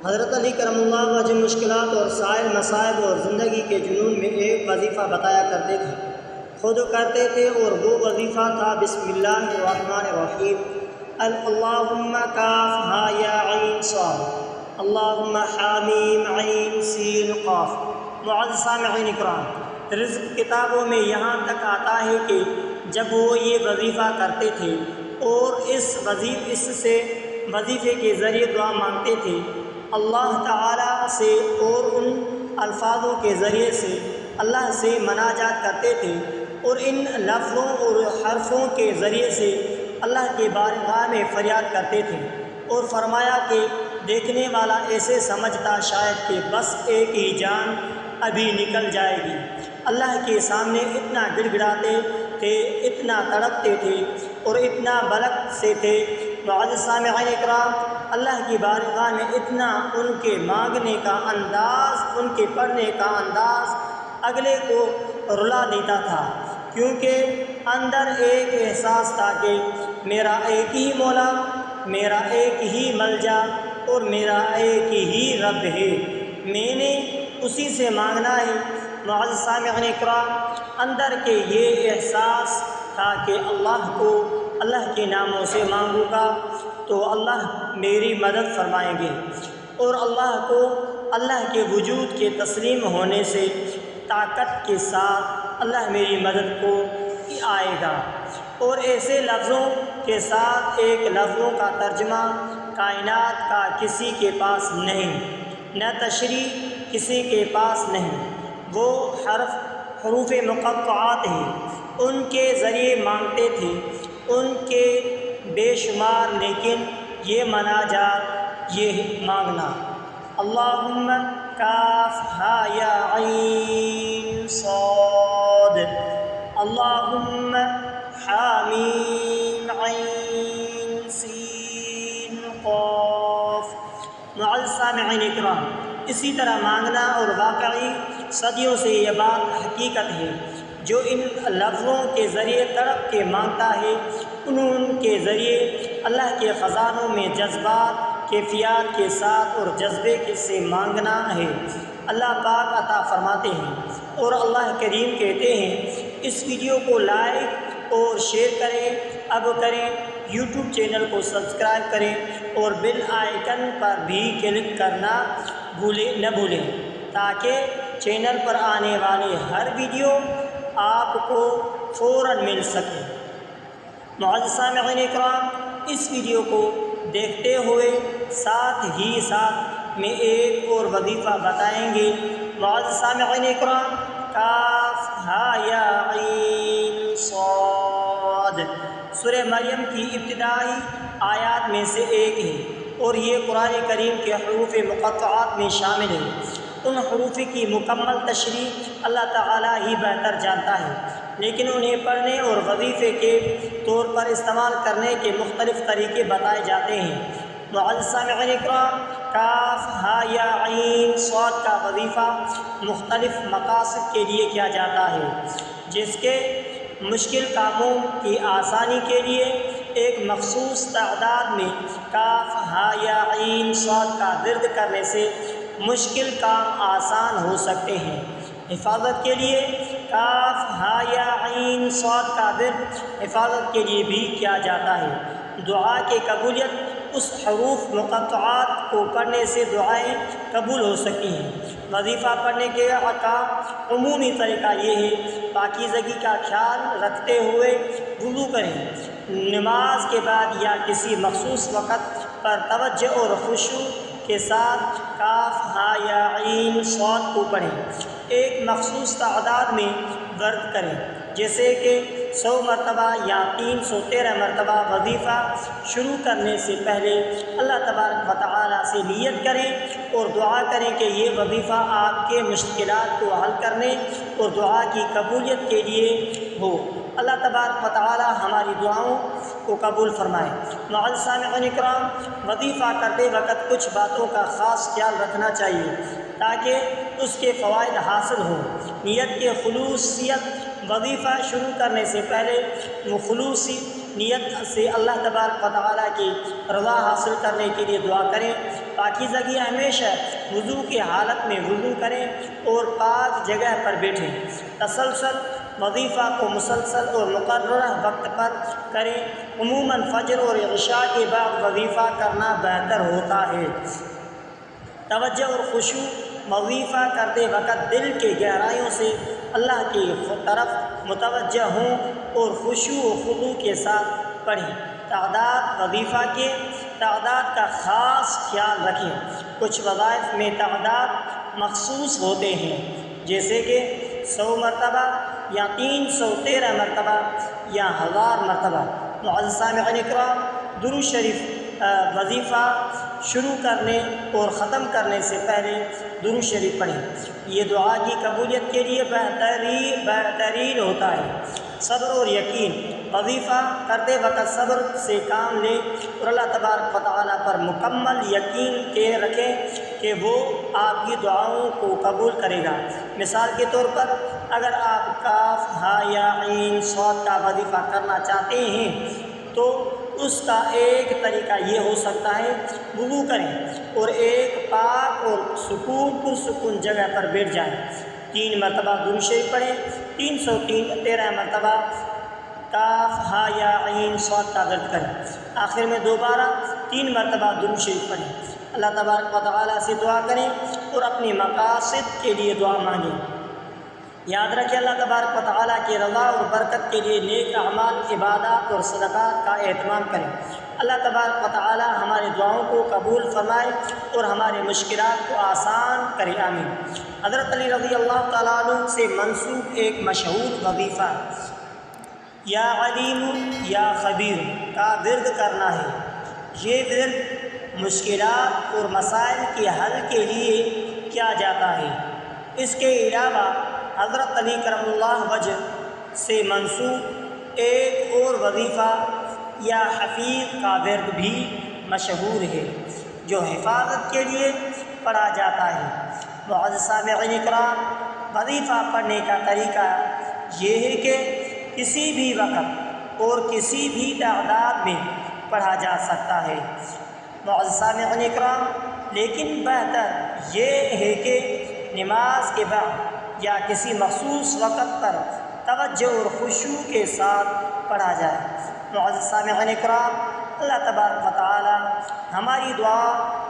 حضرت علی کرم اللہ وجہ مشکلات اور سائر مصائب اور زندگی کے جنون میں ایک وظیفہ بتایا کرتے تھے، خود کرتے تھے، اور وہ وظیفہ تھا بسم اللہ الرحمن الرحیم، اللہم کاف ہا یا عین صاد، اللہم حامیم عین سین قاف۔ معزز سامعین اکرام، رزق کتابوں میں یہاں تک آتا ہے کہ جب وہ یہ وظیفہ کرتے تھے اور اس وظیفے کے ذریعے دعا مانگتے تھے اللہ تعالیٰ سے، اور ان الفاظوں کے ذریعے سے اللہ سے مناجات کرتے تھے، اور ان لفظوں اور حرفوں کے ذریعے سے اللہ کے بارگاہ میں فریاد کرتے تھے، اور فرمایا کہ دیکھنے والا ایسے سمجھتا شاید کہ بس ایک ہی جان ابھی نکل جائے گی۔ اللہ کے سامنے اتنا گڑ گڑاتے تھے، اتنا تڑپتے تھے اور اتنا بلک سے تھے۔ معزز سامعین اکرام، اللہ کی بارگاہ میں اتنا ان کے مانگنے کا انداز، ان کے پڑھنے کا انداز اگلے کو رلا دیتا تھا، کیونکہ اندر ایک احساس تھا کہ میرا ایک ہی مولا، میرا ایک ہی ملجا اور میرا ایک ہی رب ہے، میں نے اسی سے مانگنا ہے۔ معزز سامعین اکرام، اندر کے یہ احساس تھا کہ اللہ کے ناموں سے مانگوں گا تو اللہ میری مدد فرمائیں گے، اور اللہ کو اللہ کے وجود کے تسلیم ہونے سے طاقت کے ساتھ اللہ میری مدد کو آئے گا۔ اور ایسے لفظوں کے ساتھ ایک لفظوں کا ترجمہ کائنات کا کسی کے پاس نہیں، نہ تشریح کسی کے پاس نہیں، وہ حروف مقطعات ہیں، ان کے ذریعے مانگتے تھے، ان کے بے شمار، لیکن یہ مناجات، یہ مانگنا، اللہم کاف ہا یا عین صاد، اللہم حامیم عین سین قاف۔ معزز سامعین اکرام، اسی طرح مانگنا اور واقعی صدیوں سے یہ بات حقیقت ہے، جو ان لفظوں کے ذریعے تڑپ کے مانگتا ہے، ان کے ذریعے اللہ کے خزانوں میں جذبات، کیفیات کے ساتھ اور جذبے سے مانگنا ہے، اللہ پاک عطا فرماتے ہیں۔ اور اللہ کریم کہتے ہیں، اس ویڈیو کو لائک اور شیئر کریں، اب کریں، یوٹیوب چینل کو سبسکرائب کریں اور بیل آئیکن پر بھی کلک کرنا نہ بھولیں، تاکہ چینل پر آنے والے ہر ویڈیو آپ کو فوراً مل سکے۔ معزز سامعین اکرام، اس ویڈیو کو دیکھتے ہوئے ساتھ ہی ساتھ میں ایک اور وظیفہ بتائیں گے۔ معزز سامعین اکرام، کاف ہا یا عین صاد سورہ مریم کی ابتدائی آیات میں سے ایک ہے، اور یہ قرآن کریم کے حروف مقطعات میں شامل ہے۔ ان حروف کی مکمل تشریح اللہ تعالیٰ ہی بہتر جانتا ہے، لیکن انہیں پڑھنے اور وظیفے کے طور پر استعمال کرنے کے مختلف طریقے بتائے جاتے ہیں۔ معزز سامعین اکرام، کاف ہا یا عین صاد کا وظیفہ مختلف مقاصد کے لیے کیا جاتا ہے، جس کے مشکل کاموں کی آسانی کے لیے ایک مخصوص تعداد میں کاف ہا یا عین صاد کا ورد کرنے سے مشکل کام آسان ہو سکتے ہیں۔ حفاظت کے لیے کاف ہا یا عین صاد کا ورد حفاظت کے لیے بھی کیا جاتا ہے۔ دعا کی قبولیت، اس حروف مقطعات کو پڑھنے سے دعائیں قبول ہو سکتی ہیں۔ وظیفہ پڑھنے کا عمومی طریقہ یہ ہے، پاکیزگی کا خیال رکھتے ہوئے وضو کریں، نماز کے بعد یا کسی مخصوص وقت پر توجہ اور خشوع کے ساتھ کاف ہا یا عین صاد کو پڑھیں، ایک مخصوص تعداد میں ورد کریں، جیسے کہ 100 مرتبہ یا 313 مرتبہ۔ وظیفہ شروع کرنے سے پہلے اللہ تبارک و تعالیٰ سے نیت کریں اور دعا کریں کہ یہ وظیفہ آپ کے مشکلات کو حل کرنے اور دعا کی قبولیت کے لیے ہو۔ اللہ تبارک و تعالیٰ ہماری دعاؤں کو قبول فرمائے۔ معزز سامعین اکرام، وظیفہ کرتے وقت کچھ باتوں کا خاص خیال رکھنا چاہیے تاکہ اس کے فوائد حاصل ہوں۔ نیت کے خلوصیت، وظیفہ شروع کرنے سے پہلے خلوصی نیت سے اللہ تبارک و تعالیٰ کی رضا حاصل کرنے کے لیے دعا کریں۔ پاکیزگی ہمیشہ وضو کی حالت میں وضو کریں اور پاک جگہ پر بیٹھیں۔ تسلسل وظیفہ کو مسلسل اور مقررہ وقت پر کریں۔ عموماً فجر اور عشاء کے بعد وظیفہ کرنا بہتر ہوتا ہے۔ توجہ اور خشوع وظیفہ کرتے وقت دل کے گہرائیوں سے اللہ کی طرف متوجہ ہوں اور خشوع و خضوع کے ساتھ پڑھیں۔ وظیفہ کے تعداد کا خاص خیال رکھیں۔ کچھ وظائف میں تعداد مخصوص ہوتے ہیں، جیسے کہ 100 مرتبہ یا 313 مرتبہ یا 1000 مرتبہ۔ معزز سامعین اکرام، درود شریف وظیفہ شروع کرنے اور ختم کرنے سے پہلے درود شریف پڑھیں۔ یہ دعا کی قبولیت کے لیے بہترین ہوتا ہے۔ صبر اور یقین وظیفہ کرتے وقت صبر سے کام لیں اور اللہ تبارک و تعالیٰ پر مکمل یقین کے رکھیں کہ وہ آپ کی دعاؤں کو قبول کرے گا۔ مثال کے طور پر اگر آپ کاف ہا یا عین صاد کا وظیفہ کرنا چاہتے ہیں تو اس کا ایک طریقہ یہ ہو سکتا ہے، وضو کریں اور ایک پاک اور پرسکون جگہ پر بیٹھ جائیں۔ 3 مرتبہ درود شریف پڑھیں۔ 313 مرتبہ کاف ہا یا عین صاد کا ورد کریں۔ آخر میں دوبارہ 3 مرتبہ درود شریف پڑھیں۔ اللہ تبارک و تعالیٰ سے دعا کریں اور اپنی مقاصد کے لیے دعا مانگیں۔ یاد رکھیں، اللہ تبارک و تعالیٰ کی رضا اور برکت کے لیے نیک اعمال، عبادات اور صدقات کا اہتمام کریں۔ اللہ تبارک و تعالیٰ ہماری دعاؤں کو قبول فرمائے اور ہمارے مشکلات کو آسان کرے، آمین۔ حضرت علی رضی اللہ تعالیٰ عنہ سے منسوب ایک مشہور وظیفہ یا علیم یا خبیر کا ورد کرنا ہے۔ یہ ورد مشکلات اور مسائل کے حل کے لیے کیا جاتا ہے۔ اس کے علاوہ حضرت علی کرم اللہ وجہ سے منسوب ایک اور وظیفہ یا حفیظ کا ورد بھی مشہور ہے، جو حفاظت کے لیے پڑھا جاتا ہے۔ معزز سامعین اکرام، وظیفہ پڑھنے کا طریقہ یہ ہے کہ کسی بھی وقت اور کسی بھی تعداد میں پڑھا جا سکتا ہے۔ معزز سامعین اکرام، لیکن بہتر یہ ہے کہ نماز کے بعد یا کسی مخصوص وقت پر توجہ اور خشوع کے ساتھ پڑھا جائے۔ معزز سامعین اکرام، اللہ تبارک و تعالی ہماری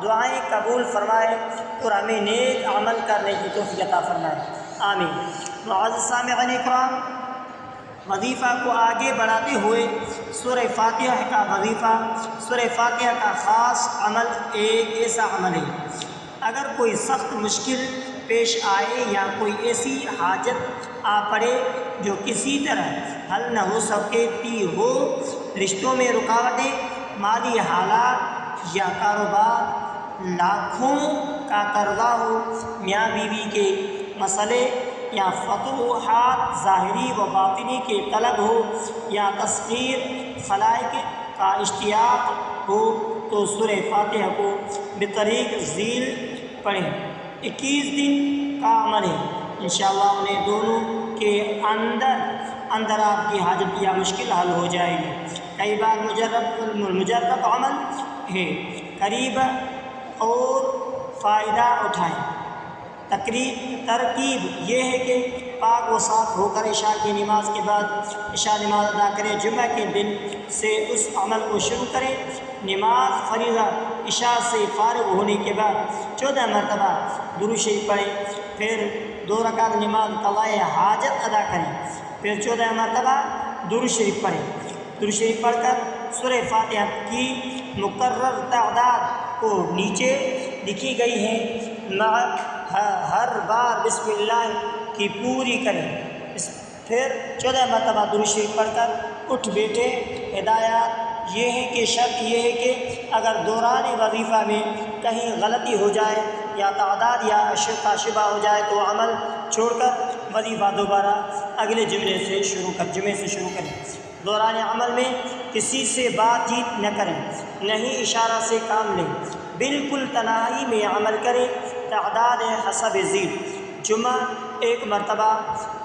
دعائیں قبول فرمائے اور ہمیں نیک عمل کرنے کی توفیق عطا فرمائے، آمین۔ معزز سامعین اکرام، وظیفہ کو آگے بڑھاتے ہوئے سورہ فاتحہ کا وظیفہ، سورہ فاتحہ کا خاص عمل ایک ایسا عمل ہے، اگر کوئی سخت مشکل پیش آئے یا کوئی ایسی حاجت آ پڑے جو کسی طرح حل نہ ہو سکتی ہو، رشتوں میں رکاوٹیں، مالی حالات یا کاروبار، لاکھوں کا قرضہ ہو، میاں بیوی کے مسئلے یا فتوحات ظاہری و باطنی کے طلب ہو یا تسخیر خلائق کا اشتیاق ہو، تو سورہ فاتحہ کو بطریق ذیل پڑھیں۔ 21 دن کا عمل ہے، انشاءاللہ انہیں دونوں کے اندر آپ کی حاجت یا مشکل حل ہو جائے گی۔ کئی بار مجرب عمل ہے، قریب اور فائدہ اٹھائیں۔ ترکیب یہ ہے کہ پاک و صاف ہو کر عشاء کی نماز کے بعد عشاء نماز ادا کریں۔ جمعہ کے دن سے اس عمل کو شروع کریں۔ نماز فریضہ عشاء سے فارغ ہونے کے بعد 14 مرتبہ درود شریف پڑھیں، پھر 2 رکعت نماز قضائے حاجت ادا کریں، پھر 14 مرتبہ درود شریف پڑھیں۔ درود شریف پڑھ کر سورہ فاتحہ کی مقرر تعداد کو نیچے لکھی گئی ہے، ہر بار بسم اللہ کی پوری کریں، پھر 14 مرتبہ درود شریف پڑھ کر اٹھ بیٹھے۔ ہدایات یہ ہے کہ شرط یہ ہے کہ اگر دوران وظیفہ میں کہیں غلطی ہو جائے یا تعداد یا اشرا شبہ ہو جائے تو عمل چھوڑ کر وظیفہ دوبارہ اگلے جمعے سے شروع کریں۔ دوران عمل میں کسی سے بات چیت نہ کریں، نہ ہی اشارہ سے کام لیں، بالکل تنہائی میں عمل کریں۔ تعداد حسب ذیل: جمعہ 1 مرتبہ،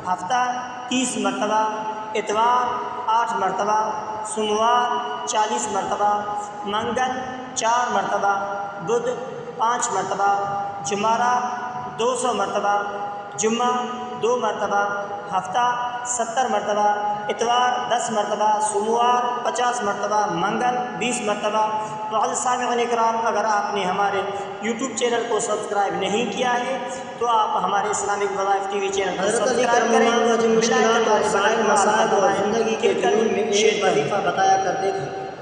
ہفتہ 30 مرتبہ، اتوار 8 مرتبہ، سوموار 40 مرتبہ، منگل 4 مرتبہ، بدھ 5 مرتبہ، جمعرات 200 مرتبہ، جمعہ 2 مرتبہ، ہفتہ 70 مرتبہ، اتوار 10 مرتبہ، سوموار 50 مرتبہ، منگل 20 مرتبہ۔ معزز سامعین اکرام، اگر آپ نے ہمارے یوٹیوب چینل کو سبسکرائب نہیں کیا ہے تو آپ ہمارے اسلامک وظائف ٹی وی چینل کو سبسکرائب کریں۔ مشکلات اور مسائل اور زندگی کے دنوں میں ایک وظیفہ بتایا کرتے تھے۔